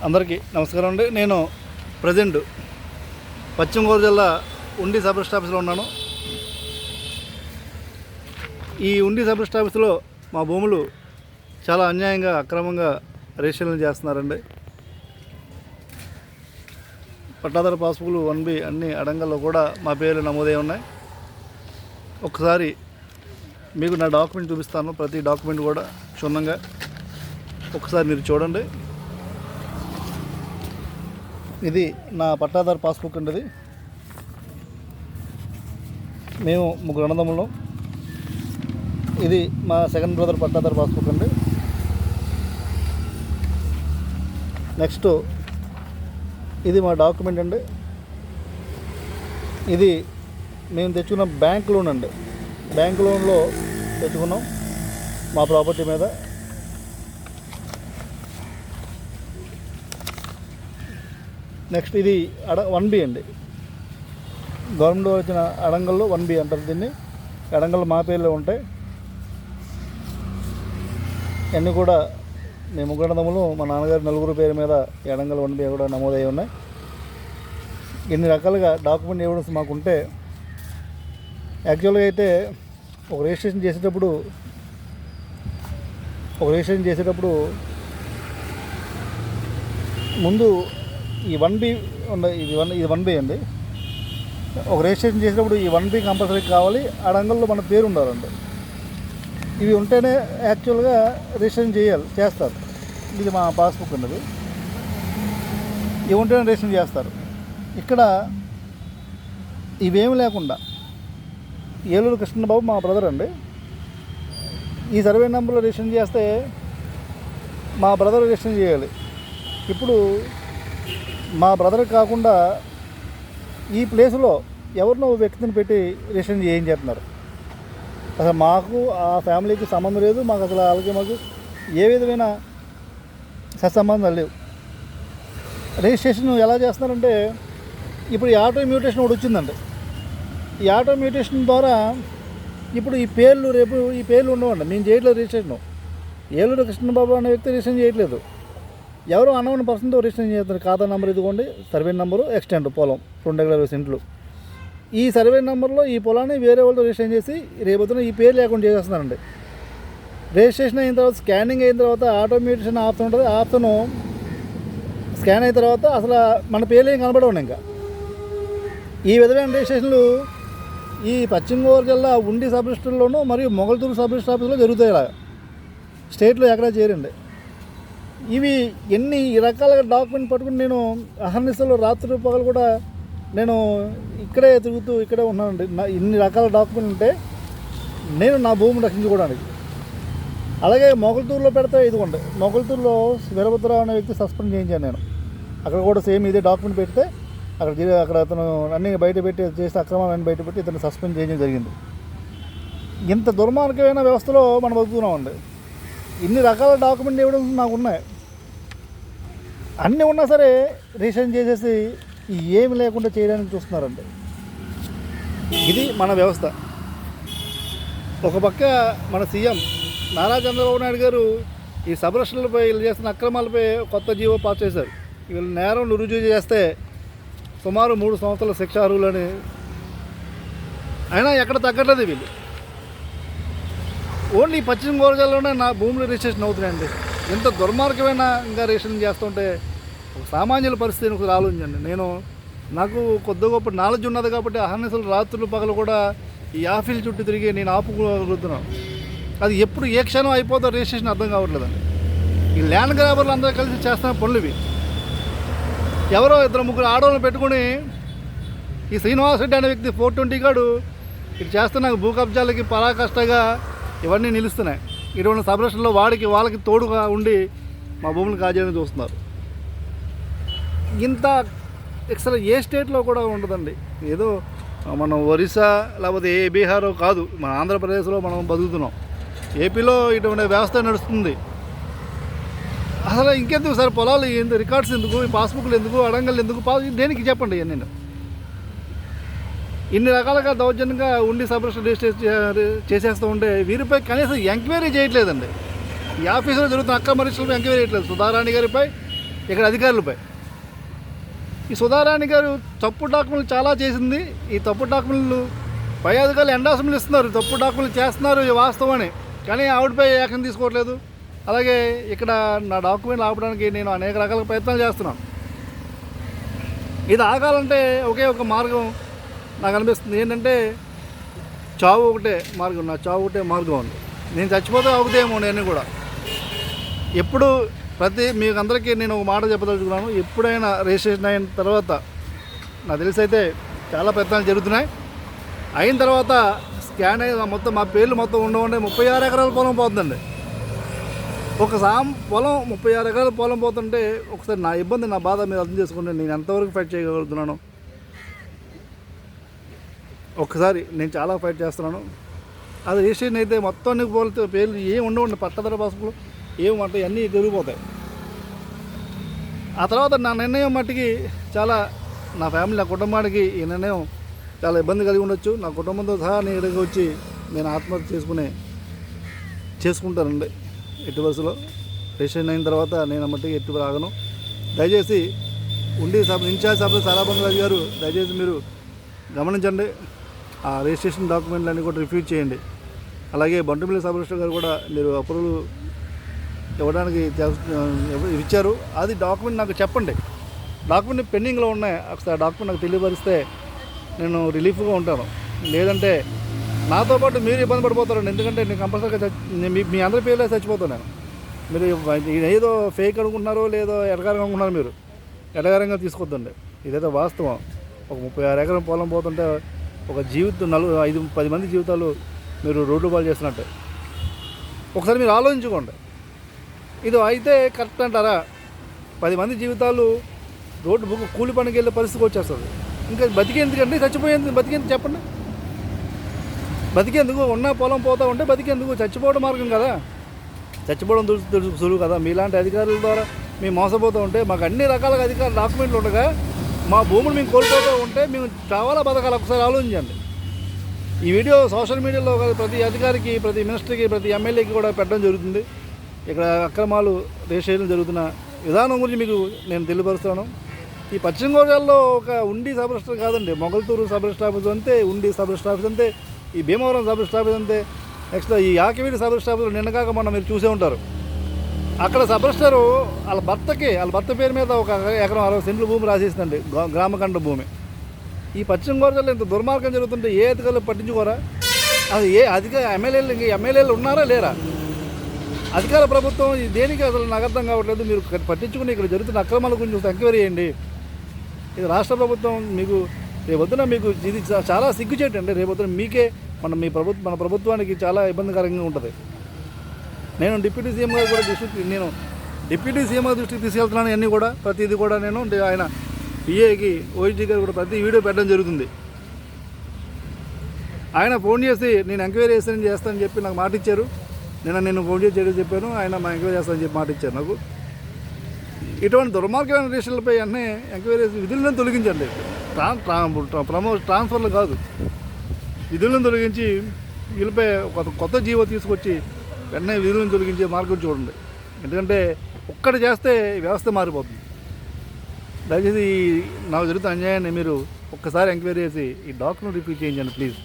అందరికీ నమస్కారం అండి. నేను ప్రజెంట్ పశ్చిమ గోదావరి జిల్లా ఉండి సబ్ రిజిస్టర్ ఆఫీస్లో ఉన్నాను. ఈ ఉండి సబ్ రిజిస్టర్ ఆఫీస్లో మా భూములు చాలా అన్యాయంగా అక్రమంగా రిజిస్ట్రేషన్ చేస్తున్నారండి. పట్టాదారు పాస్బుక్లు 1B అన్ని అడంగల్లో కూడా మా పేర్లు నమోదై ఉన్నాయి. ఒకసారి మీకు నా డాక్యుమెంట్ చూపిస్తాను. ప్రతి డాక్యుమెంట్ కూడా క్షుణ్ణంగా ఒకసారి మీరు చూడండి. ఇది నా పట్టాదారు పాస్బుక్ అండి. ఇది మేము ముగ్గురు అన్నదమ్ములం. ఇది మా సెకండ్ బ్రదర్ పట్టాదారు పాస్బుక్ అండి. నెక్స్ట్ ఇది మా డాక్యుమెంట్ అండి. ఇది మేము తెచ్చుకున్న బ్యాంక్ లోన్ అండి. బ్యాంక్ లోన్లో తెచ్చుకున్నాం మా ప్రాపర్టీ మీద. నెక్స్ట్ ఇది 1B అండి. గవర్నమెంట్ వచ్చిన అడంగల్లో 1B అంటారు దీన్ని. అడంగల్లో మా పేర్లో ఉంటాయి. అన్నీ కూడా మేము ముగ్గురు అన్నదమ్ములు, మా నాన్నగారి నలుగురు పేరు మీద ఈ అడంగల్ 1B కూడా నమోదై ఉన్నాయి. ఇన్ని రకాలుగా డాక్యుమెంట్ ఎవిడెన్స్ మాకుంటే యాక్చువల్గా అయితే ఒక రిజిస్ట్రేషన్ చేసేటప్పుడు ముందు ఈ 1B ఇది 1B అండి. ఒక రిజిస్ట్రేషన్ చేసేటప్పుడు ఈ 1B కంపల్సరీ కావాలి. అడంగల్లో మన పేరు ఉండాలండి. ఇవి ఉంటేనే యాక్చువల్గా రిజిస్ట్రేషన్ చేస్తారు. ఇది మా పాస్బుక్ అండి. ఇవి ఉంటేనే రిజిస్ట్రేషన్ చేస్తారు. ఇక్కడ ఇవేమి లేకుండా ఏలూరు కృష్ణబాబు మా బ్రదర్ అండి. ఈ సర్వే నెంబర్లో రిజిస్ట్రేషన్ చేస్తే మా బ్రదర్ రిజిస్ట్రేషన్ చేయాలి. ఇప్పుడు మా బ్రదర్ కాకుండా ఈ ప్లేస్లో ఎవరినో వ్యక్తిని పెట్టి రిజిస్ట్రేషన్ చేయించేస్తున్నారు. అసలు మాకు ఆ ఫ్యామిలీకి సంబంధం లేదు. మాకు అసలు వాళ్ళకి మాకు ఏ విధమైన సత్సంబంధాలు లేవు. రిజిస్ట్రేషన్ ఎలా చేస్తున్నారంటే ఇప్పుడు ఈ ఆటో మ్యూటేషన్ ఒకటి వచ్చిందండి. ఈ ఆటో మ్యూటేషన్ ద్వారా ఇప్పుడు ఈ పేర్లు ఉండవండి. మేము చేయట్లేదు రిజిస్ట్రేషన్. ఏలూరు కృష్ణబాబు అనే వ్యక్తి రిజిస్ట్రేషన్ చేయట్లేదు. ఎవరో అన్నవన్న పర్సన్తో రిజిస్ట్రేషన్ చేస్తారు. ఖాతా నెంబర్ ఇదిగోండి, సర్వే నెంబరు, ఎక్స్టెంట్ పొలం 220 సెంట్లు. ఈ సర్వే నెంబర్లో ఈ పొలాన్ని వేరే వాళ్ళతో రిజిస్ట్రేషన్ చేసి రేపొద్దున ఈ పేరు లేకుండా చేసేస్తున్నారండి. రిజిస్ట్రేషన్ అయిన తర్వాత స్కానింగ్ అయిన తర్వాత ఆటోమేషన్ ఆప్షన్ ఉంటుంది. ఆప్షన్ స్కాన్ అయిన తర్వాత అసలు మన పేర్లు ఏం కనబడవండి. ఇంకా ఈ విధమైన రిజిస్ట్రేషన్లు ఈ పశ్చిమ గోదావరి జిల్లా ఉండి సబ్ రిజిస్టర్లోనూ మరియు మొగల్తూరు సబ్ రిజిస్టర్ ఆఫీస్లో జరుగుతాయి. ఇలా స్టేట్లో ఎక్కడా చేరండి. ఇవి ఎన్ని రకాలుగా డాక్యుమెంట్ పట్టుకుని నేను అహర్నిశలో రాత్రి పగలు కూడా నేను ఇక్కడే తిరుగుతూ ఇక్కడే ఉన్నానండి. ఇన్ని రకాల డాక్యుమెంట్ ఉంటే నేను నా భూమిని రక్షించుకోవడానికి. అలాగే మొగల్తూరులో పెడితే ఇదిగోండి, మొగల్తూరులో వీరభద్రరావు అనే వ్యక్తి సస్పెండ్ చేయించాను నేను. అక్కడ కూడా సేమ్ ఇదే డాక్యుమెంట్ పెడితే అక్కడ అతను అన్నీ బయట పెట్టి చేస్తే అక్రమాన్ని బయట పెట్టి ఇతను సస్పెండ్ చేయడం జరిగింది. ఇంత దుర్మార్గమైన వ్యవస్థలో మనం బతుకుతున్నామండి. ఇన్ని రకాల డాక్యుమెంట్ ఎవిడెన్స్ నాకు ఉన్నాయి. అన్నీ ఉన్నా సరే రిజిస్ట్రేషన్ చేసేసి ఏమి లేకుండా చేయడానికి చూస్తున్నారండి. ఇది మన వ్యవస్థ. ఒక పక్క మన సీఎం నారా చంద్రబాబు నాయుడు గారు ఈ సబ్ రిజిస్టర్లపై వీళ్ళు చేస్తున్న అక్రమాలపై కొత్త జీవో పాస్ చేశారు. వీళ్ళు నేరం రుజువు చేస్తే సుమారు 3 సంవత్సరాల శిక్ష అర్హులని. అయినా ఎక్కడ తగ్గట్లేదు. వీళ్ళు ఓన్లీ పశ్చిమ గోదావరి జిల్లాలోనే నా భూములు రిజిస్ట్రేషన్ అవుతున్నాయండి. ఎంత దుర్మార్గమైన ఇంకా రిజిస్ట్రేషన్ చేస్తుంటే ఒక సామాన్యుల పరిస్థితిని ఒకసారి ఆలోచించండి. నాకు కొద్ది గొప్ప నాలెడ్జ్ ఉన్నది కాబట్టి అహర్నిశలు రాత్రులు పగలు కూడా ఈ ఆఫీస్ చుట్టూ తిరిగి నేను ఆపుకోగలుగుతున్నాను. అది ఎప్పుడు ఏ క్షణం అయిపోతుందో రిజిస్ట్రేషన్ అర్థం కావట్లేదండి. ఈ ల్యాండ్ గ్రాబర్లు అందరూ కలిసి చేస్తున్న పనులు ఇవి. ఎవరో 2-3 ఆడవాళ్ళని పెట్టుకుని ఈ శ్రీనివాస్ రెడ్డి అనే వ్యక్తి 420 గాడు ఇటు చేస్తున్న భూ కబ్జాలకి పరాకష్టగా ఇవన్నీ నిలుస్తున్నాయి. ఇటువంటి సబ్ రిజిస్టర్లో వాళ్ళకి తోడుగా ఉండి మా భూములు కాజేయని చూస్తున్నారు. ఇంత అసలు ఏ స్టేట్లో కూడా ఉండదండి. ఏదో మనం ఒరిస్సా లేకపోతే బీహారో కాదు, మన ఆంధ్రప్రదేశ్లో మనం బతుకుతున్నాం. ఏపీలో ఇటువంటి వ్యవస్థ నడుస్తుంది. అసలు ఇంకెందుకు సార్ పొలాలు ఎందుకు, రికార్డ్స్ ఎందుకు, పాస్బుక్లు ఎందుకు, అడంగల్ ఎందుకు, దేనికి చెప్పండి. నేను ఇన్ని రకాలుగా దౌర్జన్యంగా ఉండి సబ్ రిజిస్టర్ చేసేస్తూ ఉంటే వీరిపై కనీసం ఎంక్వైరీ చేయట్లేదండి. ఈ ఆఫీసులో జరుగుతున్న అక్రమ రిజిస్టర్లపై ఎంక్వైరీ చేయట్లేదు. సుధారాణి గారిపై ఇక్కడ అధికారులపై. ఈ సుధారాణి గారు తప్పుడు డాక్యుమెంట్లు చాలా చేసింది. ఈ తప్పుడు డాక్యుమెంట్లు పై అధికారులు ఎండార్స్మెంట్లు ఇస్తున్నారు, తప్పుడు డాక్యుమెంట్లు చేస్తున్నారు, ఇది వాస్తవం అని. కానీ ఆవిడపై యాక్షన్ తీసుకోవట్లేదు. అలాగే ఇక్కడ నా డాక్యుమెంట్లు ఆపడానికి నేను అనేక రకాల ప్రయత్నాలు చేస్తున్నాను. ఇది ఆగాలంటే ఒకే ఒక మార్గం నాకు అనిపిస్తుంది, ఏంటంటే చావు ఒకటే మార్గం. నా చావు ఒకటే మార్గం ఉంది. నేను చచ్చిపోతే ఆగుతాయేమో నేను కూడా. ఎప్పుడు మీకు అందరికీ నేను ఒక మాట చెప్పదలుచుకున్నాను, ఎప్పుడైనా రిజిస్ట్రేషన్ అయిన తర్వాత నాకు తెలిసి అయితే చాలా ప్రయత్నాలు జరుగుతున్నాయి. అయిన తర్వాత స్కాన్ అయ్యి మొత్తం మా పేర్లు మొత్తం ఉండవండి. 36 ఎకరాల పొలం పోతుందండి. ఒక పొలం 36 ఎకరాల పొలం పోతుంటే ఒకసారి నా ఇబ్బంది, నా బాధ మీరు అర్థం చేసుకుంటే నేను ఎంతవరకు ఫైట్ చేయగలుగుతున్నాను. ఒక్కసారి నేను చాలా ఫైట్ చేస్తున్నాను. అది రిజిస్ట్రేషన్ అయితే మొత్తం పోలితే పేర్లు ఏమి ఉండవండి, పట్టదర పాసులు ఏమంటాయి, అన్నీ తిరిగిపోతాయి. ఆ తర్వాత నా నిర్ణయం మట్టికి చాలా, నా ఫ్యామిలీ, నా కుటుంబానికి ఈ నిర్ణయం చాలా ఇబ్బంది కలిగి ఉండొచ్చు. నా కుటుంబంతో సహా నేను ఇక్కడికి వచ్చి నేను ఆత్మహత్య చేసుకుంటానండి. ఎట్టి బస్సులో రిజిస్ట్రేషన్ అయిన తర్వాత నేను మట్టికి ఎట్టి రాగను. దయచేసి ఇన్ఛార్జ్ సభ్యులు సారాబంగ్ రాజు గారు, దయచేసి మీరు గమనించండి. ఆ రిజిస్ట్రేషన్ డాక్యుమెంట్లు అన్నీ కూడా రిఫ్యూజ్ చేయండి. అలాగే బంటుమిల్లి సబ్ రిజిస్టర్ గారు కూడా మీరు అప్రూవల్ ఇవ్వడానికి ఇచ్చారు. అది డాక్యుమెంట్ నాకు చెప్పండి. డాక్యుమెంట్ పెండింగ్లో ఉన్నాయి, ఒకసారి డాక్యుమెంట్ నాకు తెలియపరిస్తే నేను రిలీఫ్గా ఉంటాను. లేదంటే నాతో పాటు మీరు ఇబ్బంది పడిపోతారండి. ఎందుకంటే నేను కంపల్సరీగా మీ అందరి పేర్లే చచ్చిపోతాను నేను. మీరు ఏదో ఫేక్ అనుకుంటున్నారో లేదో ఎటగారంగా అనుకుంటున్నారు. మీరు ఎటగారంగా తీసుకొద్దండి. ఇదైతే వాస్తవం. ఒక 36 ఎకరం పొలం పోతుంటే ఒక జీవితం 5-10 మంది జీవితాలు మీరు రోడ్డు పాలు చేస్తున్నట్టే. ఒకసారి మీరు ఆలోచించుకోండి. ఇది అయితే కరెక్ట్ అంటారా? 10 మంది జీవితాలు రోడ్డు కూలి పనికి వెళ్ళే పరిస్థితికి వచ్చేస్తుంది. ఇంకా బతికేందుకండి? చచ్చిపోయేందుకు? బతికేందుకు చెప్పండి? బతికేందుకు? ఉన్న పొలం పోతూ ఉంటే బతికేందుకు? చచ్చిపోవడం మార్గం కదా. చచ్చిపోవడం సులువు కదా. మీలాంటి అధికారుల ద్వారా మేము మోసపోతూ ఉంటే, మాకు అన్ని రకాల డాక్యుమెంట్లు ఉండగా మా భూములు మేము కోల్పోతూ ఉంటే మేము చాలా బతకాలి. ఒకసారి ఆలోచించండి. ఈ వీడియో సోషల్ మీడియాలో ప్రతి అధికారికి, ప్రతి మినిస్టర్కి, ప్రతి ఎమ్మెల్యేకి కూడా పెట్టడం జరుగుతుంది. ఇక్కడ అక్రమాలు రిజిస్ట్రేషన్ జరుగుతున్న విధానం గురించి మీకు నేను తెలియపరుస్తాను. ఈ పశ్చిమ గోదావరిలో ఒక ఉండి సబ్ రిజిస్టర్ కాదండి, మొగల్తూరు సబ్ రిజిస్టర్ ఆఫీస్ అంతే, ఉండి సబ్ రిజిస్టర్ ఆఫీస్ అంతే, ఈ భీమవరం సబ్ రిజిస్టర్ ఆఫీస్ అంతే, నెక్స్ట్ ఈ యాకివీడి సబ్ రిజిస్టర్ ఆఫీస్ నిన్నగాక మొన్న మీరు చూసే ఉంటారు. అక్కడ సబ్ రిజిస్టరు వాళ్ళ భర్త పేరు మీద ఒక ఎకరం 60 సెంట్లు భూమి రాసేసిందండి, గ్రామఖండ భూమి. ఈ పశ్చిమ గోదావరిలో ఇంత దుర్మార్గం జరుగుతుంటే ఏ అధికారులు పట్టించుకోరా? అది ఏ ఎమ్మెల్యేలు ఉన్నారా లేరా? అధికార ప్రభుత్వం దేనికి అసలు నాకు అర్థం కావట్లేదు. మీరు పట్టించుకుని ఇక్కడ జరుగుతున్న అక్రమాల గురించి ఎంక్వైరీ చేయండి. ఇది రాష్ట్ర ప్రభుత్వం మీకు రేపొద్దున మీకు ఇది చాలా సిగ్గుచేటండి. రేపొద్దున మీకే మన ప్రభుత్వానికి చాలా ఇబ్బందికరంగా ఉంటుంది. నేను డిప్యూటీ సీఎం గారు కూడా డిప్యూటీ సీఎం గారి దృష్టికి తీసుకెళ్తున్నాను. అన్నీ కూడా ప్రతిదీ కూడా నేను ఆయన పిఏకి, ఓఐజీ గారు కూడా ప్రతి వీడియో పెట్టడం జరుగుతుంది. ఆయన ఫోన్ చేసి నేను ఎంక్వైరీ చేస్తానని చెప్పి నాకు మాట ఇచ్చారు. నేను ఫోన్ చేసి చెప్పాను, ఆయన మా ఎంక్వైరీ చేస్తానని చెప్పి మాట ఇచ్చారు నాకు. ఇటువంటి దుర్మార్గమైన రిజిస్టర్లపై అన్నీ ఎంక్వైరీ విధులను తొలగించండి. ట్రాన్స్ఫర్లు కాదు, విధులను తొలగించి వీళ్ళపై కొత్త జీవో తీసుకొచ్చి వెంటనే విధులను తొలగించే మార్గం చూడండి. ఎందుకంటే ఒక్కటి చేస్తే వ్యవస్థ మారిపోతుంది. దయచేసి నాకు జరుగుతున్న అన్యాయాన్ని మీరు ఒక్కసారి ఎంక్వైరీ చేసి ఈ డాక్యుమెంట్ రిఫ్యూజ్ చేయించండి ప్లీజ్.